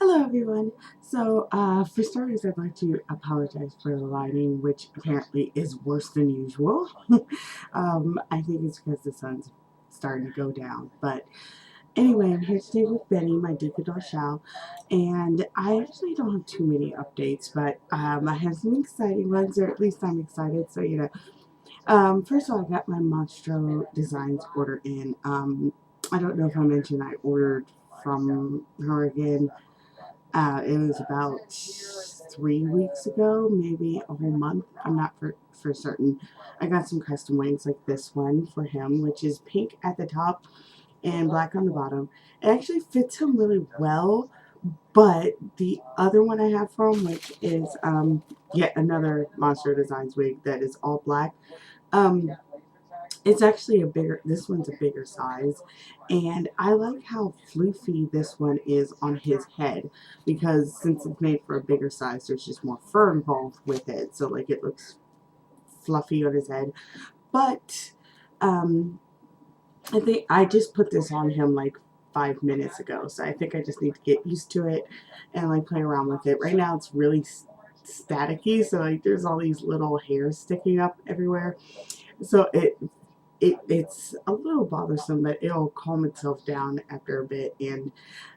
Hello everyone. For starters, I'd like to apologize for the lighting, which apparently is worse than usual. I think it's because the sun's starting to go down. But anyway, I'm here today with Benny, my Diva Dorsal, and I actually don't have too many updates, but I have some exciting ones, or at least I'm excited. First of all, I got my MonstroDesigns order in. I don't know if I mentioned I ordered from her again. It was about 3 weeks ago, maybe a whole month. I'm not for certain. I got some custom wings like this one for him, which is pink at the top and black on the bottom. It actually fits him really well, but the other one I have for him, which is yet another MonstroDesigns wig that is all black, um, it's actually this one's a bigger size, and I like how floofy this one is on his head, because since it's made for a bigger size, there's just more fur involved with it, so like it looks fluffy on his head. But I think I just put this on him like 5 minutes ago, so I think I just need to get used to it and like play around with it. Right now it's really staticky, so like there's all these little hairs sticking up everywhere, so it's a little bothersome, but it'll calm itself down after a bit, and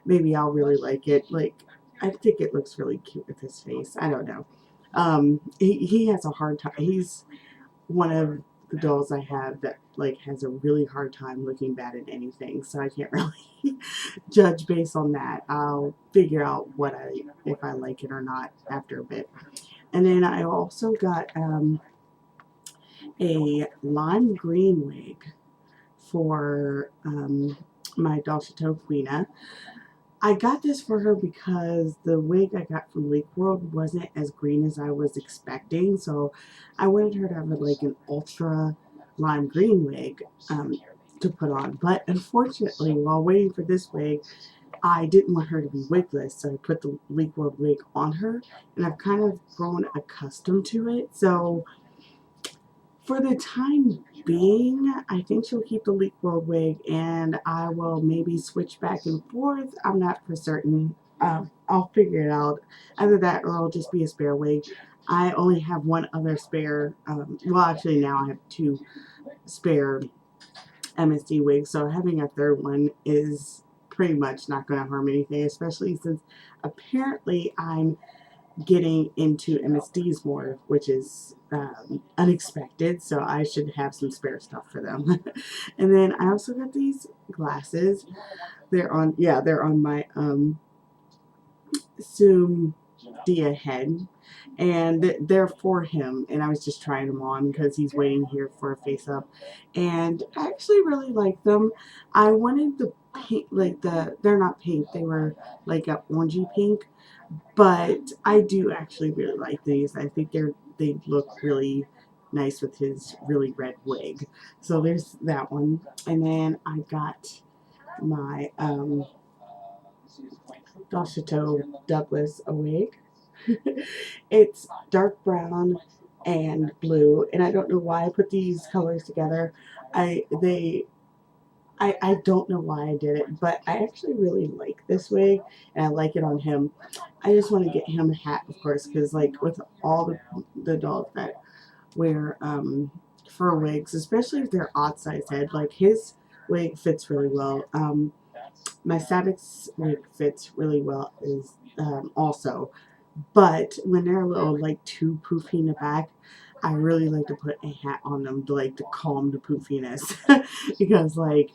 maybe I'll really like it. Like, I think it looks really cute with his face. I don't know. He has a hard time. He's one of the dolls I have that like has a really hard time looking bad at anything, so I can't really judge based on that. I'll figure out if I like it or not after a bit. And then I also got a lime green wig for my Dolce Queena. I got this for her because the wig I got from Lake World wasn't as green as I was expecting, so I wanted her to have like an ultra lime green wig to put on. But unfortunately, while waiting for this wig, I didn't want her to be wigless, so I put the Lake World wig on her, and I've kind of grown accustomed to it. So for the time being, I think she'll keep the Leak World wig, and I will maybe switch back and forth. I'm not for certain. I'll figure it out. Either that or it'll just be a spare wig. I only have one other spare. Well, actually, now I have two spare MSD wigs, so having a third one is pretty much not going to harm anything, especially since apparently I'm getting into MSDs more, which is unexpected, so I should have some spare stuff for them. And then I also got these glasses. They're on my Zoom Dia head, and they're for him, and I was just trying them on because he's waiting here for a face up, and I actually really like them. I wanted the pink, like they're not pink, they were like a orangey pink, but I do actually really like these. I think they look really nice with his really red wig. So there's that one. And then I got my Chateau Douglas wig. It's dark brown and blue, and I don't know why I put these colors together. I they I don't know why I did it, but I actually really like this wig, and I like it on him. I just want to get him a hat, of course, because like with all the dolls that wear fur wigs, especially if they're odd size head, like his wig fits really well. My Savik's wig fits really well is also, but when they're a little like too poofy in the back, I really like to put a hat on them to like to calm the poofiness because like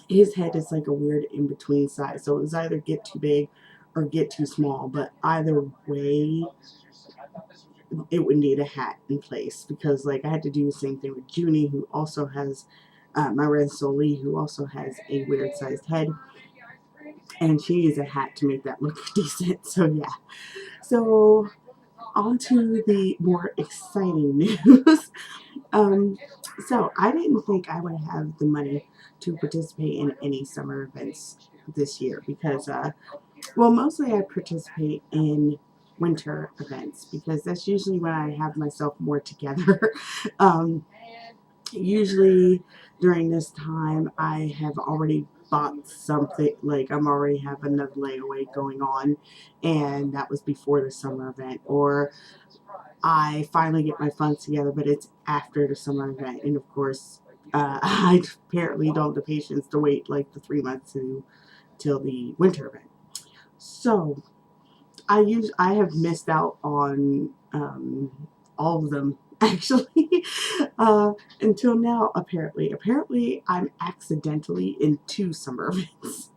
his head is like a weird in between size, so it's either get too big or get too small, but either way it would need a hat in place, because like I had to do the same thing with Junie, who also has my Red Soli, who also has a weird sized head, and she needs a hat to make that look decent. So yeah, so on to the more exciting news. um, so I didn't think I would have the money to participate in any summer events this year because, well, mostly I participate in winter events because that's usually when I have myself more together. um, Usually during this time I have already bought something, like I'm already have another layaway going on, and that was before the summer event, or I finally get my funds together, but it's after the summer event, and of course, I apparently don't have the patience to wait like the 3 months till the winter event. So I have missed out on all of them actually until now. Apparently, I'm accidentally in 2 summer events,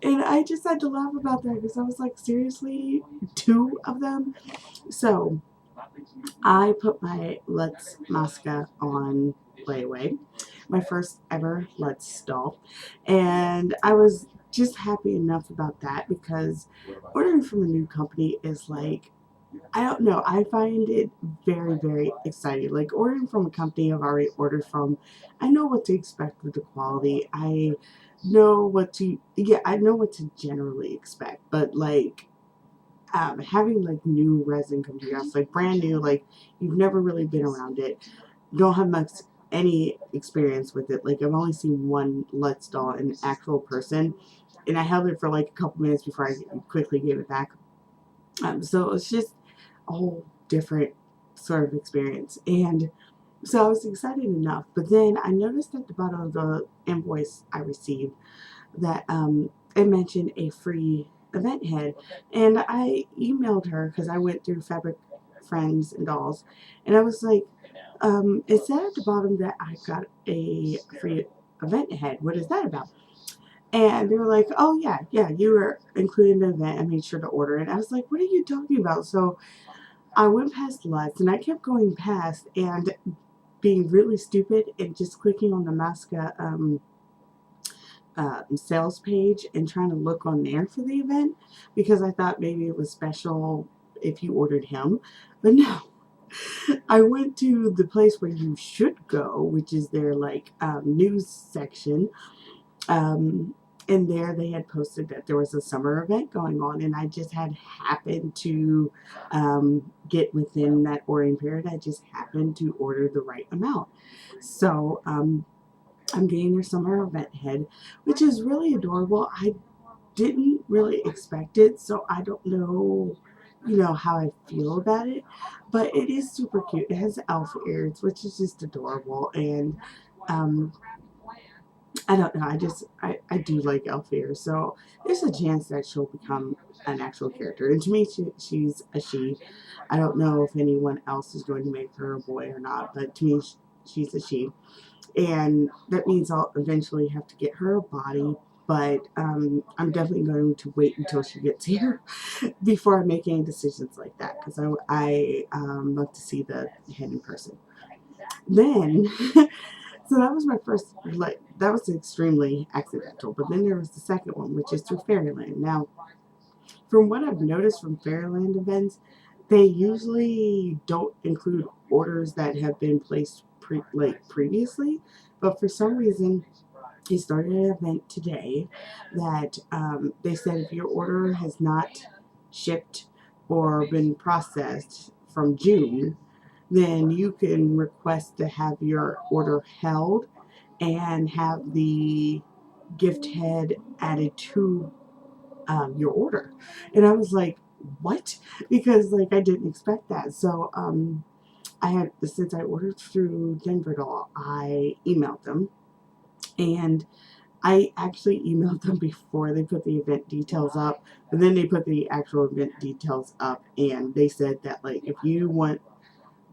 and I just had to laugh about that because I was like, seriously, 2 of them. So I put my Let's Masca on layaway, my first ever Let's stall, and I was just happy enough about that because ordering from a new company is like, I don't know, I find it very, very exciting. Like ordering from a company I've already ordered from, I know what to expect with the quality. I know what to, yeah, I know what to generally expect, but like having like new resin come to your house, like brand new, like you've never really been around it, don't have much any experience with it. Like I've only seen one Let's doll in actual person, and I held it for like a couple minutes before I quickly gave it back. So it's just a whole different sort of experience, and so I was excited enough. But then I noticed at the bottom of the invoice I received that it mentioned a free event head, and I emailed her because I went through Fabric Friends and Dolls, and I was like, it said at the bottom that I got a free event head. What is that about? And they were like, oh yeah, you were included in the event. I made sure to order it. I was like, what are you talking about? So I went past Lutz, and I kept going past and being really stupid and just clicking on the Masca sales page and trying to look on there for the event because I thought maybe it was special if you ordered him. But no, I went to the place where you should go, which is their like news section. And there they had posted that there was a summer event going on, and I just had happened to get within that ordering period. I just happened to order the right amount. So I'm getting their summer event head, which is really adorable. I didn't really expect it, so I don't know, how I feel about it, but it is super cute. It has elf ears, which is just adorable, and um, I don't know. I do like elf ears, so there's a chance that she'll become an actual character. And to me, she's a she. I don't know if anyone else is going to make her a boy or not, but to me, she's a she. And that means I'll eventually have to get her a body, but I'm definitely going to wait until she gets here before I make any decisions like that because I love to see the head in person. Then, so that was my first, like, that was extremely accidental, but then there was the second one, which is through Fairyland. Now, from what I've noticed from Fairyland events, they usually don't include orders that have been placed previously, but for some reason they started an event today that they said if your order has not shipped or been processed from June, then you can request to have your order held and have the gift head added to your order. And I was like, what? Because like I didn't expect that. So I had, since I ordered through Denver Doll, I emailed them, and I actually emailed them before they put the event details up, but then they put the actual event details up, and they said that like if you want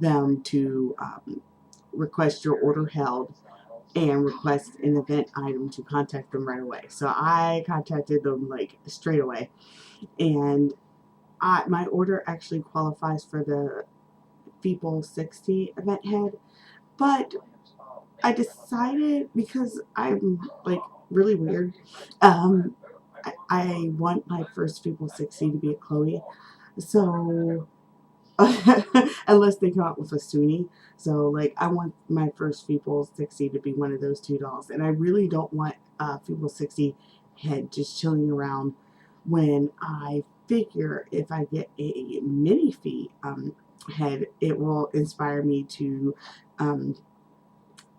them to request your order held and request an event item, to contact them right away. So I contacted them like straight away, and my order actually qualifies for the Feeble 60 event head, but I decided, because I'm like really weird, um, I want my first Feeble 60 to be a Chloe. So unless they come out with a Suni. So like I want my first Feeble 60 to be one of those 2 dolls. And I really don't want Feeble 60 head just chilling around when I figure if I get a mini feet head, it will inspire me to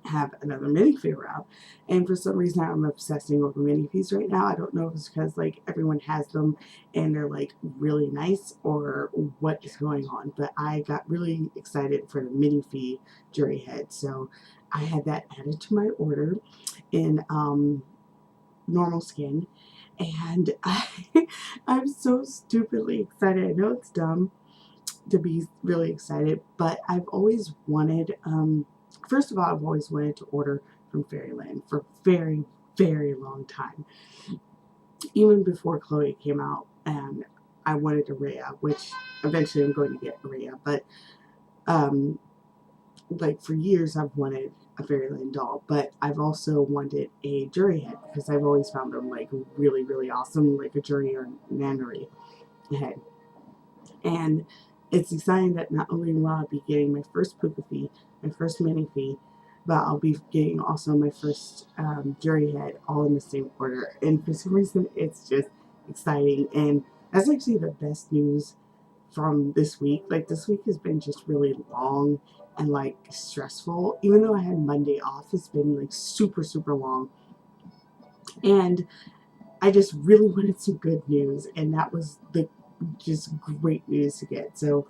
have another minifee out, and for some reason I'm obsessing over minifees right now. I don't know if it's because like everyone has them and they're like really nice or what is going on, but I got really excited for the minifee jury head, so I had that added to my order in normal skin, and I'm so stupidly excited. I know it's dumb to be really excited, but I've always wanted, first of all, I've always wanted to order from Fairyland for a very, very long time. Even before Chloe came out, and I wanted a Rhea, which eventually I'm going to get a Rhea, but like for years I've wanted a Fairyland doll, but I've also wanted a jury head because I've always found them like really, really awesome, like a jury or nannery head. And it's exciting that not only will I be getting my first Puka fee, my first mini fee, but I'll be getting also my first jury head all in the same order. And for some reason, it's just exciting. And that's actually the best news from this week. Like, this week has been just really long and like stressful. Even though I had Monday off, it's been like super, super long. And I just really wanted some good news, and that was the just great news to get. So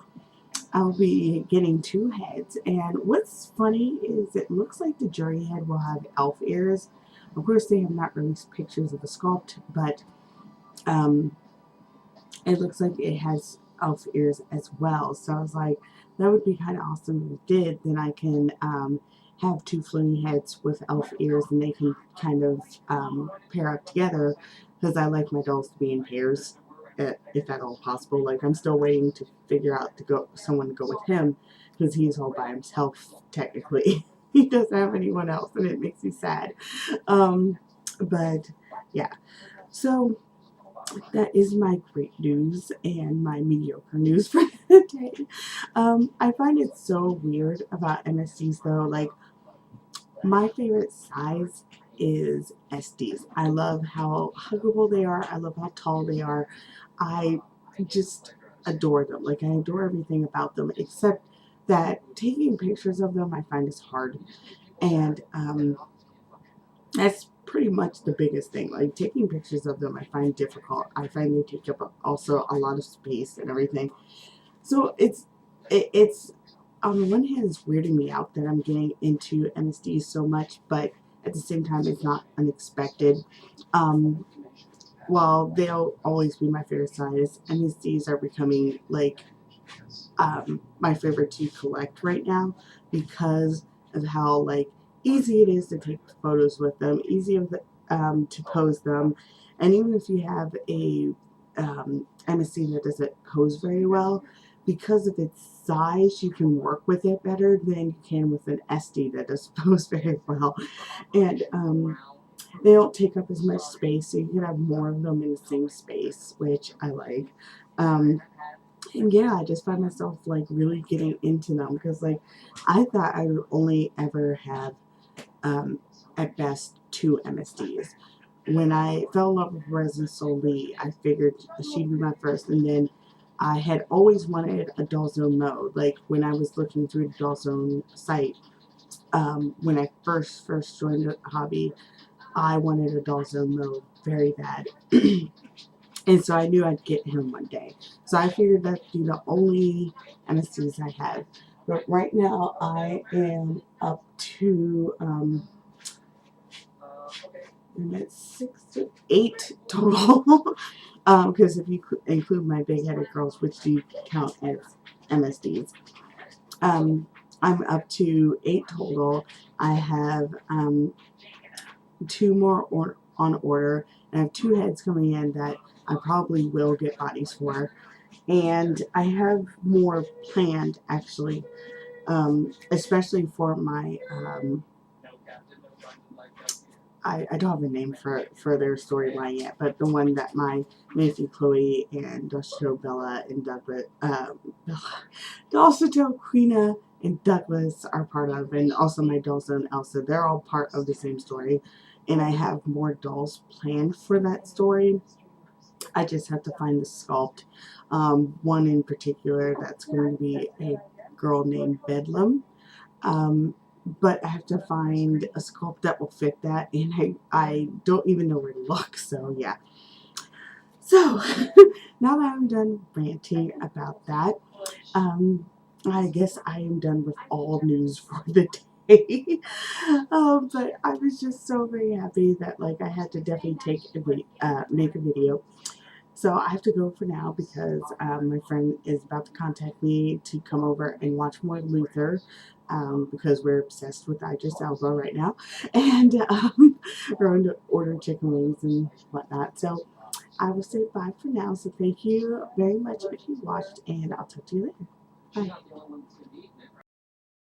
I'll be getting 2 heads, and what's funny is it looks like the jury head will have elf ears. Of course, they have not released pictures of the sculpt, but it looks like it has elf ears as well. So I was like, that would be kind of awesome if it did. Then I can have 2 floating heads with elf ears, and they can kind of pair up together, because I like my dolls to be in pairs, if at all possible. Like, I'm still waiting to figure out someone to go with him, because he's all by himself technically. He doesn't have anyone else, and it makes me sad. But yeah, so that is my great news and my mediocre news for the day. I find it so weird about MSDs though. Like, my favorite size is SDs. I love how huggable they are. I love how tall they are. I just adore them. Like, I adore everything about them, except that taking pictures of them I find is hard. And that's pretty much the biggest thing. Like, taking pictures of them I find difficult. I find they take up also a lot of space and everything. So it's on one hand it's weirding me out that I'm getting into MSDs so much, but at the same time it's not unexpected. While they'll always be my favorite size, MSDs are becoming like my favorite to collect right now, because of how like easy it is to take photos with them, easy to pose them, and even if you have a MSC that doesn't pose very well, because of its size, you can work with it better than you can with an SD that doesn't pose very well, and they don't take up as much space, so you can have more of them in the same space, which I like. And yeah, I just find myself like really getting into them, because like I thought I would only ever have at best 2 MSDs. When I fell in love with Resin Solie, I figured she'd be my first, and then I had always wanted a Doll Zone mode. Like, when I was looking through the Doll Zone site, when I first joined the hobby, I wanted a Doll Zone mode very bad. And so I knew I'd get him one day. So I figured that'd be the only MSDs I had. But right now I am up to 8 total. Because if you include my big-headed girls, which do you count as MSDs, I'm up to 8 total. I have 2 more on order, and I have 2 heads coming in that I probably will get bodies for, and I have more planned actually, especially for my I don't have a name for their storyline yet, but the one that my Nancy Chloe and Dustin Bella and Douglas, also Queena and Douglas are part of, and also my Dulce and Elsa, they're all part of the same story, and I have more dolls planned for that story. I just have to find the sculpt. One in particular that's going to be a girl named Bedlam. but I have to find a sculpt that will fit that, and I don't even know where to look. So yeah. So now that I'm done ranting about that, I guess I am done with all news for the day. But I was just so very happy that like I had to definitely make a video. So I have to go for now because my friend is about to contact me to come over and watch more Luther, because we're obsessed with Idris Elba right now, and we're going to order chicken wings and whatnot. So I will say bye for now. So thank you very much if you watched, and I'll talk to you later. Bye.